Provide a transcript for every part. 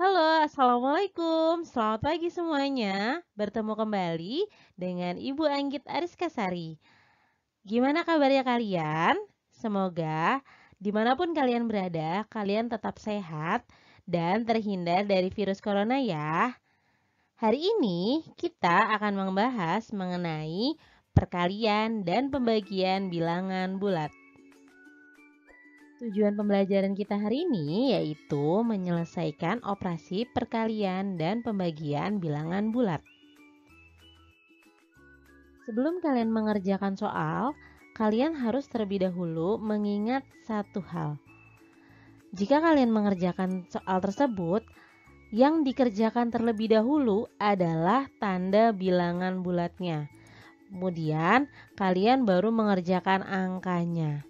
Halo, Assalamualaikum. Selamat pagi semuanya. Bertemu kembali dengan Ibu Anggit Ariskasari. Gimana kabarnya kalian? Semoga dimanapun kalian berada, kalian tetap sehat dan terhindar dari virus corona ya. Hari ini kita akan membahas mengenai perkalian dan pembagian bilangan bulat. Tujuan pembelajaran kita hari ini yaitu menyelesaikan operasi perkalian dan pembagian bilangan bulat. Sebelum kalian mengerjakan soal, kalian harus terlebih dahulu mengingat satu hal. Jika kalian mengerjakan soal tersebut, yang dikerjakan terlebih dahulu adalah tanda bilangan bulatnya. Kemudian, kalian baru mengerjakan angkanya.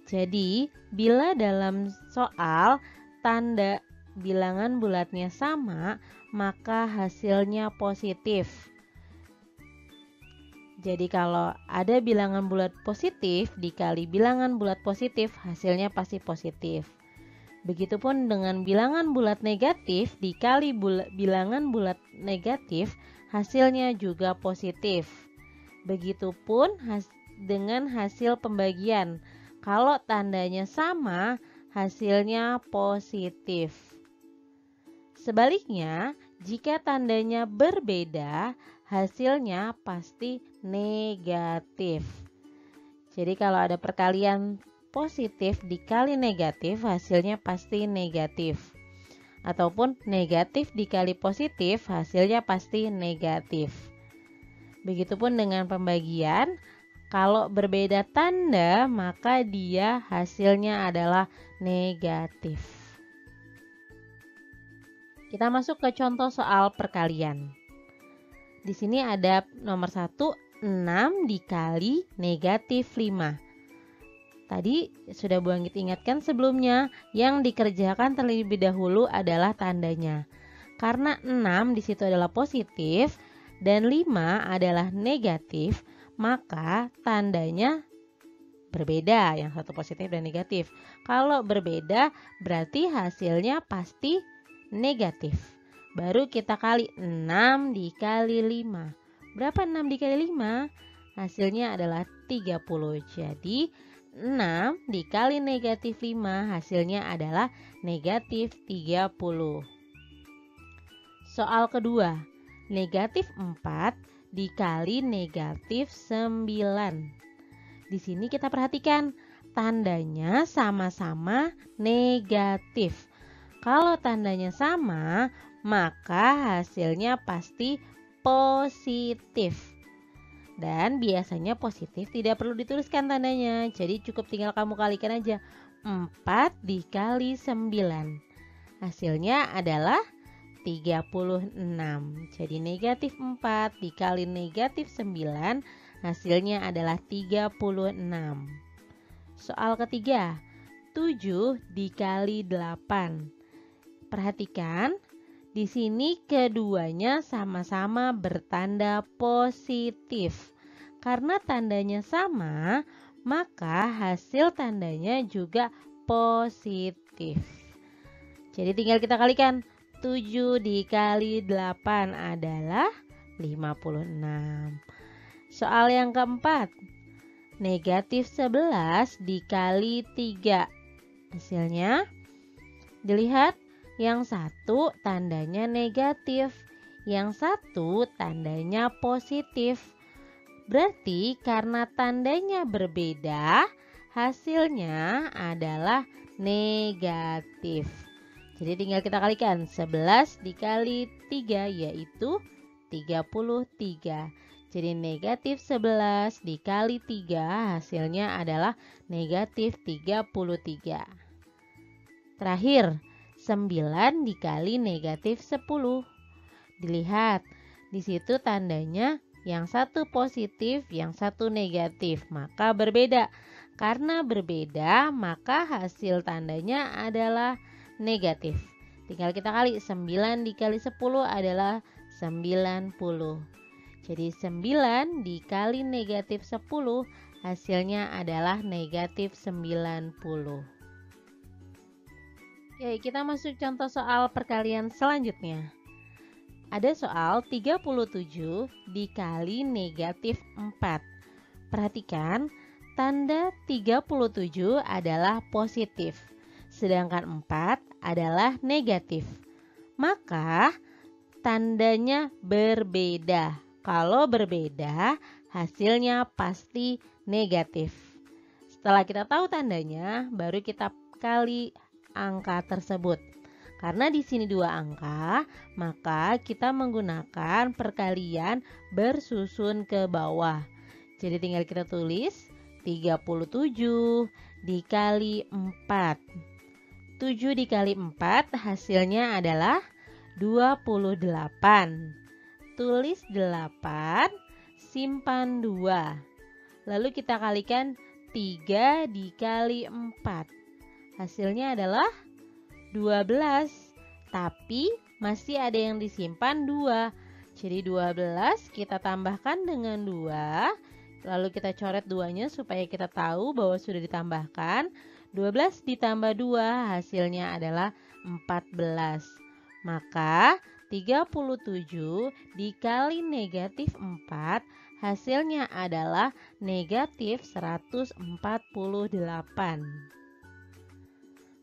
Jadi, bila dalam soal tanda bilangan bulatnya sama, maka hasilnya positif. Jadi kalau ada bilangan bulat positif dikali bilangan bulat positif, hasilnya pasti positif. Begitupun dengan bilangan bulat negatif dikali bilangan bulat negatif, hasilnya juga positif. Begitupun dengan hasil pembagian. Kalau tandanya sama, hasilnya positif. Sebaliknya, jika tandanya berbeda, hasilnya pasti negatif. Jadi kalau ada perkalian positif dikali negatif, hasilnya pasti negatif. Ataupun negatif dikali positif, hasilnya pasti negatif. Begitupun dengan pembagian. Kalau berbeda tanda, maka dia hasilnya adalah negatif. Kita masuk ke contoh soal perkalian. Di sini ada nomor 1, 6 dikali negatif 5. Tadi sudah Bu Anggit ingatkan sebelumnya, yang dikerjakan terlebih dahulu adalah tandanya. Karena 6 di situ adalah positif dan 5 adalah negatif, maka tandanya berbeda, yang satu positif dan negatif. Kalau berbeda berarti hasilnya pasti negatif. Baru kita kali 6 dikali 5. Berapa 6 dikali 5? Hasilnya adalah 30. Jadi 6 dikali negatif 5 hasilnya adalah negatif 30. Soal kedua, negatif 4 dikali negatif 9. Di sini kita perhatikan tandanya sama-sama negatif. Kalau tandanya sama, maka hasilnya pasti positif. Dan biasanya positif tidak perlu dituliskan tandanya. Jadi cukup tinggal kamu kalikan aja. 4 dikali 9. Hasilnya adalah 36. Jadi negatif 4 dikali negatif 9 hasilnya adalah 36. Soal ketiga, 7 dikali 8. Perhatikan, di sini keduanya sama-sama bertanda positif. Karena tandanya sama, maka hasil tandanya juga positif. Jadi tinggal kita kalikan. 7 dikali 8 adalah 56. Soal yang keempat, negatif 11 dikali 3. Hasilnya, dilihat yang satu tandanya negatif, yang satu tandanya positif. Berarti karena tandanya berbeda, hasilnya adalah negatif. Jadi tinggal kita kalikan 11 dikali 3 yaitu 33. Jadi negatif 11 dikali 3 hasilnya adalah negatif 33. Terakhir, 9 dikali negatif 10. Dilihat, di situ tandanya yang satu positif, yang satu negatif, maka berbeda. Karena berbeda, maka hasil tandanya adalah negatif. Tinggal kita kali, 9 dikali 10 adalah 90. Jadi 9 dikali negatif 10 hasilnya adalah negatif 90. Oke, kita masuk contoh soal perkalian selanjutnya. Ada soal 37 dikali negatif 4. Perhatikan, tanda 37 adalah positif, sedangkan 4 adalah negatif. Maka tandanya berbeda. Kalau berbeda, hasilnya pasti negatif. Setelah kita tahu tandanya, baru kita kali angka tersebut. Karena di sini 2 angka, maka kita menggunakan perkalian bersusun ke bawah. Jadi tinggal kita tulis 37 dikali 4. 7 dikali 4 hasilnya adalah 28. Tulis 8, simpan 2. Lalu kita kalikan 3 dikali 4. Hasilnya adalah 12. Tapi masih ada yang disimpan 2. Jadi 12 kita tambahkan dengan 2. Lalu kita coret 2-nya supaya kita tahu bahwa sudah ditambahkan. 12 ditambah 2 hasilnya adalah 14. Maka 37 dikali negatif 4 hasilnya adalah negatif 148.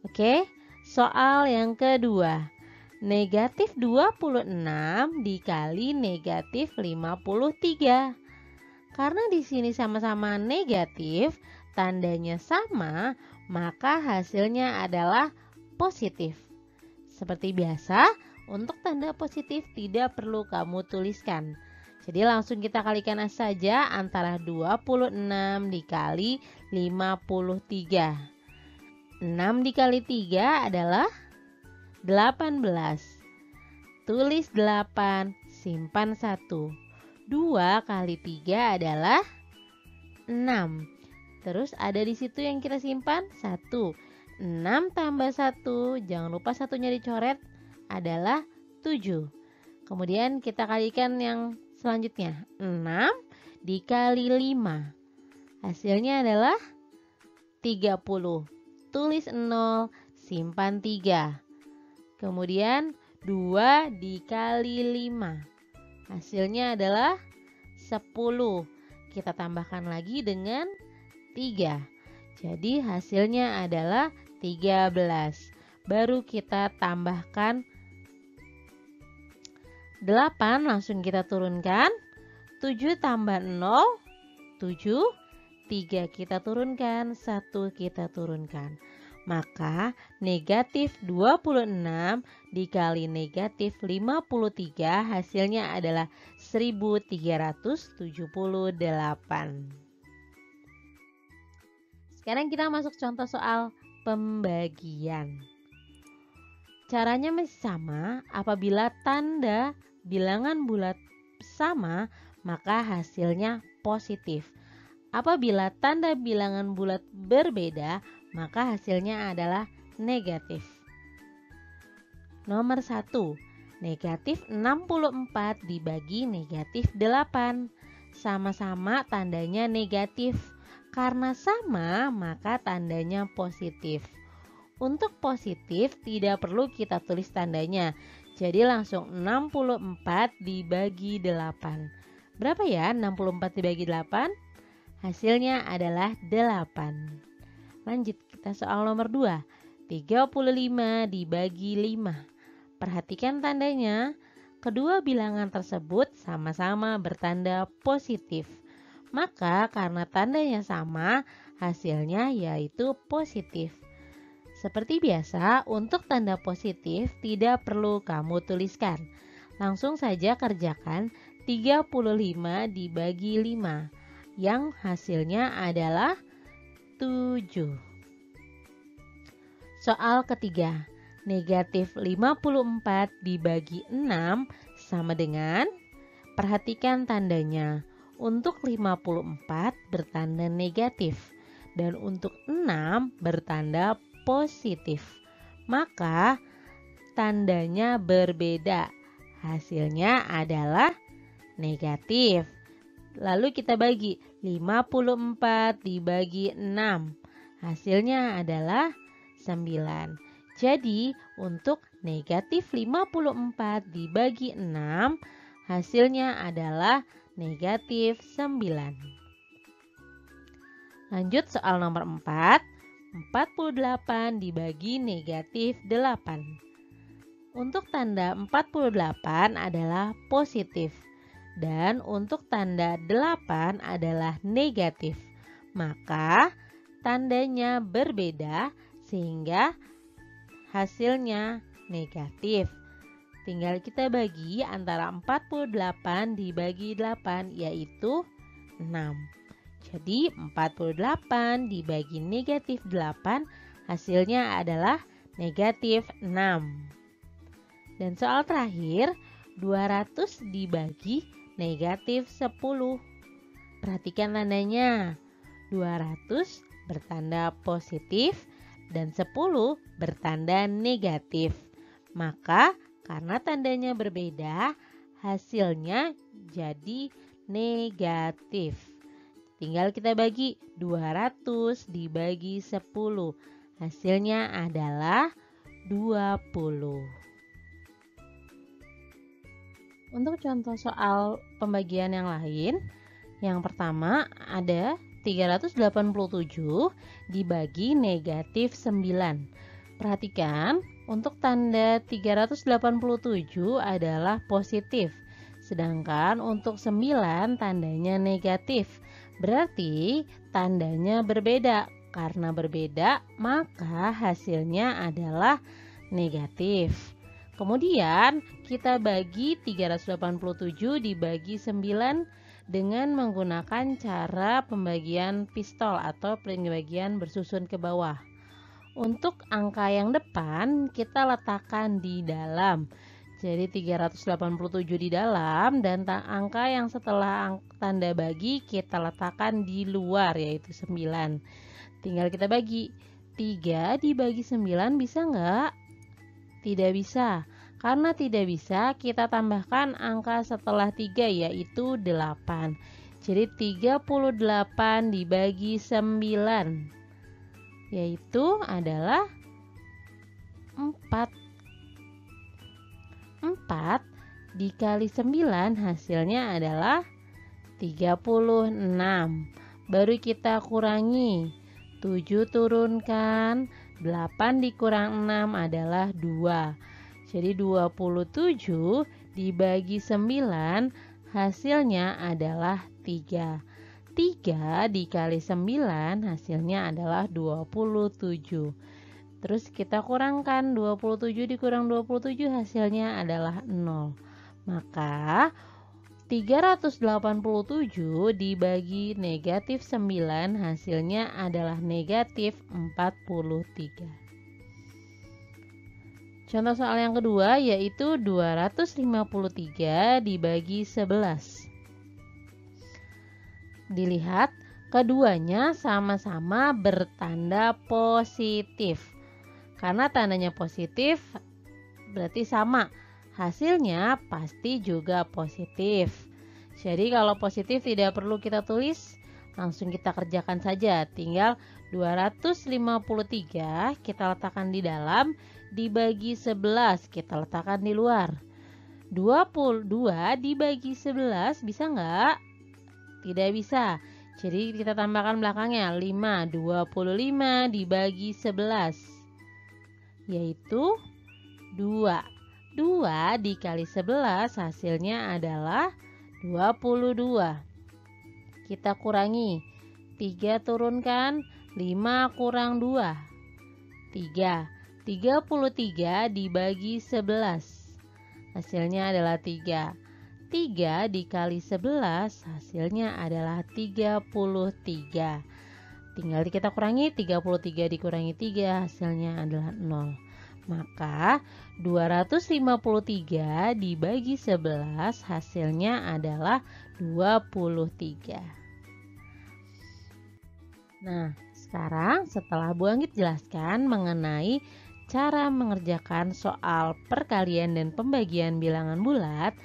Oke, soal yang kedua. Negatif 26 dikali negatif 53. Karena di sini sama-sama negatif, tandanya sama, maka hasilnya adalah positif. Seperti biasa, untuk tanda positif tidak perlu kamu tuliskan. Jadi langsung kita kalikan saja antara 26 dikali 53. 6 dikali 3 adalah 18. Tulis 8, simpan 1. 2 kali 3 adalah 6. Terus ada di situ yang kita simpan 1. 6 tambah 1, jangan lupa satunya dicoret, adalah 7. Kemudian kita kalikan yang selanjutnya. 6 dikali 5. Hasilnya adalah 30. Tulis 0, simpan 3. Kemudian 2 dikali 5. Hasilnya adalah 10. Kita tambahkan lagi dengan 3. Jadi hasilnya adalah 13. Baru kita tambahkan 8, langsung kita turunkan. 7 tambah 0, 7. 3 kita turunkan, 1 kita turunkan. Maka negatif 26 dikali negatif 53 hasilnya adalah 1378. Sekarang kita masuk contoh soal pembagian. Caranya masih sama, apabila tanda bilangan bulat sama, maka hasilnya positif. Apabila tanda bilangan bulat berbeda, maka hasilnya adalah negatif. Nomor 1, negatif 64 dibagi negatif 8. Sama-sama tandanya negatif. Karena sama, maka tandanya positif. Untuk positif tidak perlu kita tulis tandanya. Jadi langsung 64 dibagi 8. Berapa ya 64 dibagi 8? Hasilnya adalah 8. Lanjut kita soal nomor 2. 35 dibagi 5. Perhatikan tandanya. Kedua bilangan tersebut sama-sama bertanda positif. Maka karena tandanya sama, hasilnya yaitu positif. Seperti biasa, untuk tanda positif tidak perlu kamu tuliskan. Langsung saja kerjakan 35 dibagi 5. Yang hasilnya adalah 7. Soal ketiga, negatif 54 dibagi 6 sama dengan, perhatikan tandanya. Untuk 54 bertanda negatif dan untuk 6 bertanda positif. Maka tandanya berbeda. Hasilnya adalah negatif. Lalu kita bagi 54 dibagi 6. Hasilnya adalah 9. Jadi, untuk negatif 54 dibagi 6, hasilnya adalah negatif 9. Lanjut soal nomor 4. 48 dibagi negatif 8. Untuk tanda 48 adalah positif. Dan untuk tanda 8 adalah negatif. Maka tandanya berbeda sehingga hasilnya negatif. Tinggal kita bagi antara 48 dibagi 8 yaitu 6. Jadi 48 dibagi negatif 8 hasilnya adalah negatif 6. Dan soal terakhir 200 dibagi negatif 10. Perhatikan tandanya. 200 bertanda positif dan 10 bertanda negatif. Maka karena tandanya berbeda, hasilnya jadi negatif. Tinggal kita bagi 200 dibagi 10. Hasilnya adalah 20. Untuk contoh soal pembagian yang lain, yang pertama ada 387 dibagi negatif 9. Perhatikan, untuk tanda 387 adalah positif, sedangkan untuk 9 tandanya negatif. Berarti tandanya berbeda. Karena berbeda, maka hasilnya adalah negatif. Kemudian kita bagi 387 dibagi 9 dengan menggunakan cara pembagian pistol atau pembagian bersusun ke bawah. Untuk angka yang depan kita letakkan di dalam. Jadi 387 di dalam dan angka yang setelah tanda bagi kita letakkan di luar yaitu 9. Tinggal kita bagi. 3 dibagi 9 bisa nggak? Tidak bisa. Karena tidak bisa kita tambahkan angka setelah 3 yaitu 8. Jadi 38 dibagi 9 yaitu adalah 4. 4 dikali 9 hasilnya adalah 36. Baru kita kurangi. 7 turunkan, 8 dikurang 6 adalah 2. Jadi 27 dibagi 9 hasilnya adalah 3. 3 dikali 9 hasilnya adalah 27. Terus kita kurangkan 27 dikurang 27 hasilnya adalah 0. Maka 387 dibagi negatif 9 hasilnya adalah negatif 43. Contoh soal yang kedua yaitu 253 dibagi 11. Dilihat keduanya sama-sama bertanda positif. Karena tandanya positif berarti sama. Hasilnya pasti juga positif. Jadi kalau positif tidak perlu kita tulis, langsung kita kerjakan saja. Tinggal 253 kita letakkan di dalam, dibagi 11 kita letakkan di luar. 22 dibagi 11 bisa nggak? Tidak bisa. Jadi kita tambahkan belakangnya 5. 25 dibagi 11 yaitu 2. 2 dikali 11 hasilnya adalah 22. Kita kurangi. 3 turunkan, 5 kurang 2. 3. 33 dibagi 11. Hasilnya adalah 3. 3 dikali 11 hasilnya adalah 33. Tinggal kita kurangi, 33 dikurangi 3 hasilnya adalah 0. Maka 253 dibagi 11 hasilnya adalah 23. Nah, sekarang setelah Bu Anggit jelaskan mengenai cara mengerjakan soal perkalian dan pembagian bilangan bulat,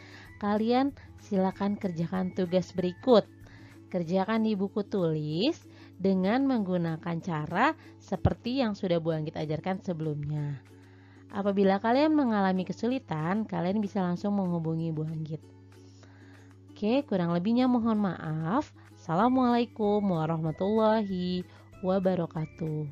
kalian silakan kerjakan tugas berikut. Kerjakan di buku tulis dengan menggunakan cara seperti yang sudah Bu Anggit ajarkan sebelumnya. Apabila kalian mengalami kesulitan, kalian bisa langsung menghubungi Ibu Anggit. Oke, kurang lebihnya mohon maaf. Assalamualaikum warahmatullahi wabarakatuh.